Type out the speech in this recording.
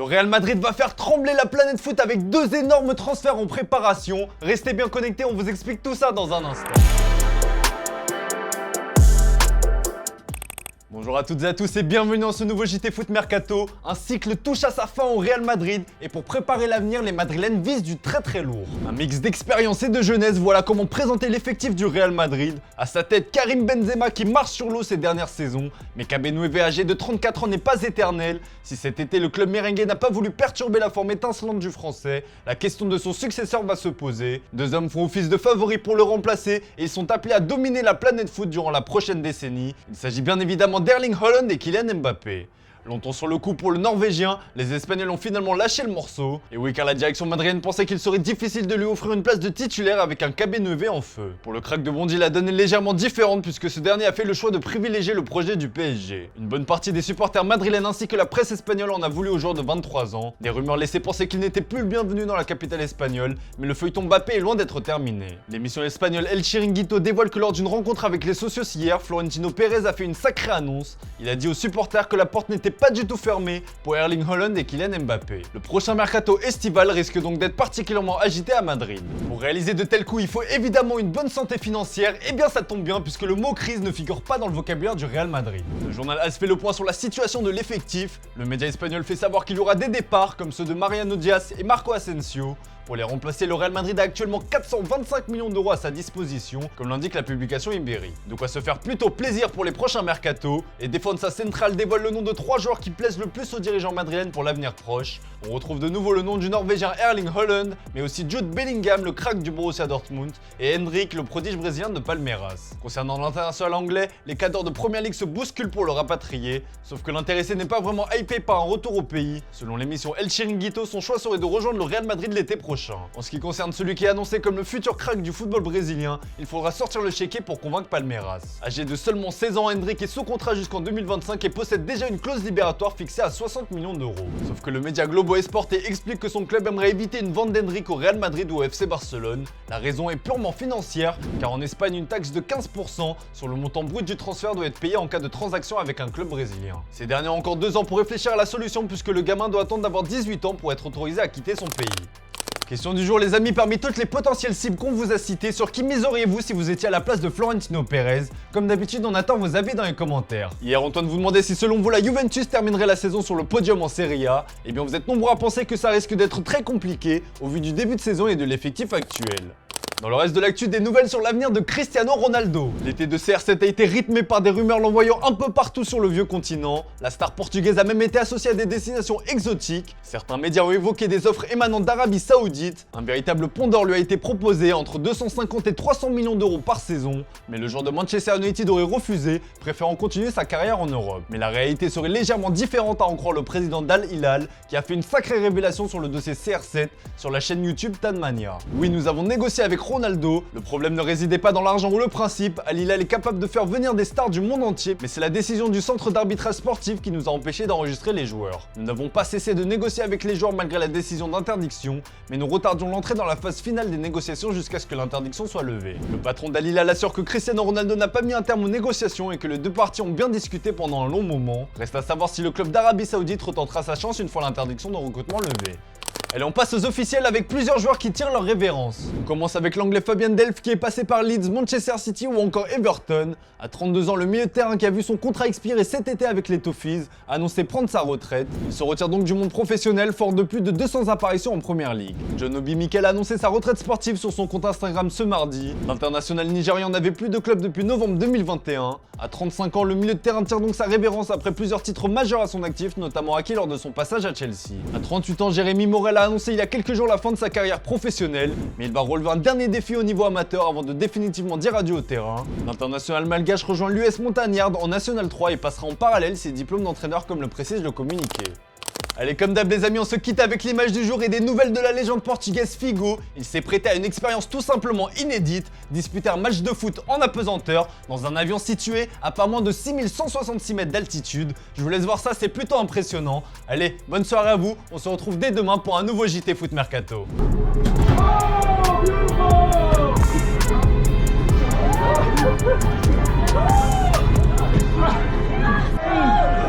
Le Real Madrid va faire trembler la planète foot avec 2 énormes transferts en préparation. Restez bien connectés, on vous explique tout ça dans un instant. Bonjour à toutes et à tous et bienvenue dans ce nouveau JT Foot Mercato. Un cycle touche à sa fin au Real Madrid et pour préparer l'avenir, les Madrilènes visent du très lourd. Un mix d'expérience et de jeunesse, voilà comment présenter l'effectif du Real Madrid. À sa tête, Karim Benzema qui marche sur l'eau ces dernières saisons. Mais Kabenoué âgé de 34 ans n'est pas éternel. Si cet été le club merengue n'a pas voulu perturber la forme étincelante du français, la question de son successeur va se poser. 2 hommes font office de favoris pour le remplacer et ils sont appelés à dominer la planète foot durant la prochaine décennie. Il s'agit bien évidemment d'Erling Haaland et Kylian Mbappé. Longtemps sur le coup pour le Norvégien, les Espagnols ont finalement lâché le morceau. Et oui, car la direction madrienne pensait qu'il serait difficile de lui offrir une place de titulaire avec un Kabenoué en feu. Pour le crack de Bondy, la donne est légèrement différente puisque ce dernier a fait le choix de privilégier le projet du PSG. Une bonne partie des supporters madrilènes ainsi que la presse espagnole en a voulu au joueur de 23 ans. Des rumeurs laissaient penser qu'il n'était plus le bienvenu dans la capitale espagnole, mais le feuilleton Mbappé est loin d'être terminé. L'émission espagnole El Chiringuito dévoile que lors d'une rencontre avec les socios hier, Florentino Pérez a fait une sacrée annonce. Il a dit aux supporters que la porte n'était pas du tout fermée pour Erling Haaland et Kylian Mbappé. Le prochain mercato estival risque donc d'être particulièrement agité à Madrid. Pour réaliser de tels coups, il faut évidemment une bonne santé financière, et bien ça tombe bien puisque le mot crise ne figure pas dans le vocabulaire du Real Madrid. Le journal AS fait le point sur la situation de l'effectif. Le média espagnol fait savoir qu'il y aura des départs comme ceux de Mariano Diaz et Marco Asensio. Pour les remplacer, le Real Madrid a actuellement 425 millions d'euros à sa disposition, comme l'indique la publication Iberi. De quoi se faire plutôt plaisir pour les prochains mercatos, et Defensa Central dévoile le nom de 3 joueurs qui plaisent le plus aux dirigeants madrilènes pour l'avenir proche. On retrouve de nouveau le nom du Norvégien Erling Haaland, mais aussi Jude Bellingham, le crack du Borussia Dortmund, et Hendrik, le prodige brésilien de Palmeiras. Concernant l'international anglais, les cadres de Première Ligue se bousculent pour le rapatrier, sauf que l'intéressé n'est pas vraiment hypé par un retour au pays. Selon l'émission El Chiringuito, son choix serait de rejoindre le Real Madrid l'été prochain. En ce qui concerne celui qui est annoncé comme le futur crack du football brésilien, il faudra sortir le chéquier pour convaincre Palmeiras. Âgé de seulement 16 ans, Hendrik est sous contrat jusqu'en 2025 et possède déjà une clause libératoire fixée à 60 millions d'euros. Sauf que le média Globo Esporte explique que son club aimerait éviter une vente d'Hendrik au Real Madrid ou au FC Barcelone. La raison est purement financière, car en Espagne, une taxe de 15% sur le montant brut du transfert doit être payée en cas de transaction avec un club brésilien. Ces derniers ont encore 2 ans pour réfléchir à la solution puisque le gamin doit attendre d'avoir 18 ans pour être autorisé à quitter son pays. Question du jour les amis, parmi toutes les potentielles cibles qu'on vous a citées, sur qui miseriez-vous si vous étiez à la place de Florentino Pérez? Comme d'habitude, on attend vos avis dans les commentaires. Hier, Antoine vous demandait si selon vous la Juventus terminerait la saison sur le podium en Serie A. Eh bien vous êtes nombreux à penser que ça risque d'être très compliqué au vu du début de saison et de l'effectif actuel. Dans le reste de l'actu, des nouvelles sur l'avenir de Cristiano Ronaldo. L'été de CR7 a été rythmé par des rumeurs l'envoyant un peu partout sur le vieux continent. La star portugaise a même été associée à des destinations exotiques. Certains médias ont évoqué des offres émanant d'Arabie Saoudite. Un véritable pont d'or lui a été proposé entre 250 et 300 millions d'euros par saison. Mais le joueur de Manchester United aurait refusé, préférant continuer sa carrière en Europe. Mais la réalité serait légèrement différente à en croire le président d'Al Hilal, qui a fait une sacrée révélation sur le dossier CR7 sur la chaîne YouTube Tanmania. Oui, nous avons négocié avec Ronaldo. Le problème ne résidait pas dans l'argent ou le principe. Al Hilal est capable de faire venir des stars du monde entier, mais c'est la décision du centre d'arbitrage sportif qui nous a empêché d'enregistrer les joueurs. Nous n'avons pas cessé de négocier avec les joueurs malgré la décision d'interdiction, mais nous retardions l'entrée dans la phase finale des négociations jusqu'à ce que l'interdiction soit levée. Le patron d'Al Hilal assure que Cristiano Ronaldo n'a pas mis un terme aux négociations et que les 2 parties ont bien discuté pendant un long moment. Reste à savoir si le club d'Arabie Saoudite retentera sa chance une fois l'interdiction de recrutement levée. Allez, on passe aux officiels avec plusieurs joueurs qui tirent leur révérence. On commence avec l'anglais Fabien Delph qui est passé par Leeds, Manchester City ou encore Everton. À 32 ans, le milieu de terrain qui a vu son contrat expirer cet été avec les Toffees a annoncé prendre sa retraite. Il se retire donc du monde professionnel, fort de plus de 200 apparitions en première ligue. John Obi Mikel a annoncé sa retraite sportive sur son compte Instagram ce mardi. L'international nigérian n'avait plus de club depuis novembre 2021. À 35 ans, le milieu de terrain tire donc sa révérence après plusieurs titres majeurs à son actif, notamment acquis lors de son passage à Chelsea. À 38 ans, Jérémy Morel a annoncé il y a quelques jours la fin de sa carrière professionnelle, mais il va relever un dernier défi au niveau amateur avant de définitivement dire adieu au terrain. L'international malgache rejoint l'US Montagnard en National 3 et passera en parallèle ses diplômes d'entraîneur comme le précise le communiqué. Allez, comme d'hab les amis, on se quitte avec l'image du jour et des nouvelles de la légende portugaise Figo. Il s'est prêté à une expérience tout simplement inédite, disputer un match de foot en apesanteur dans un avion situé à pas moins de 6166 mètres d'altitude. Je vous laisse voir ça, c'est plutôt impressionnant. Allez, bonne soirée à vous, on se retrouve dès demain pour un nouveau JT Foot Mercato. Oh,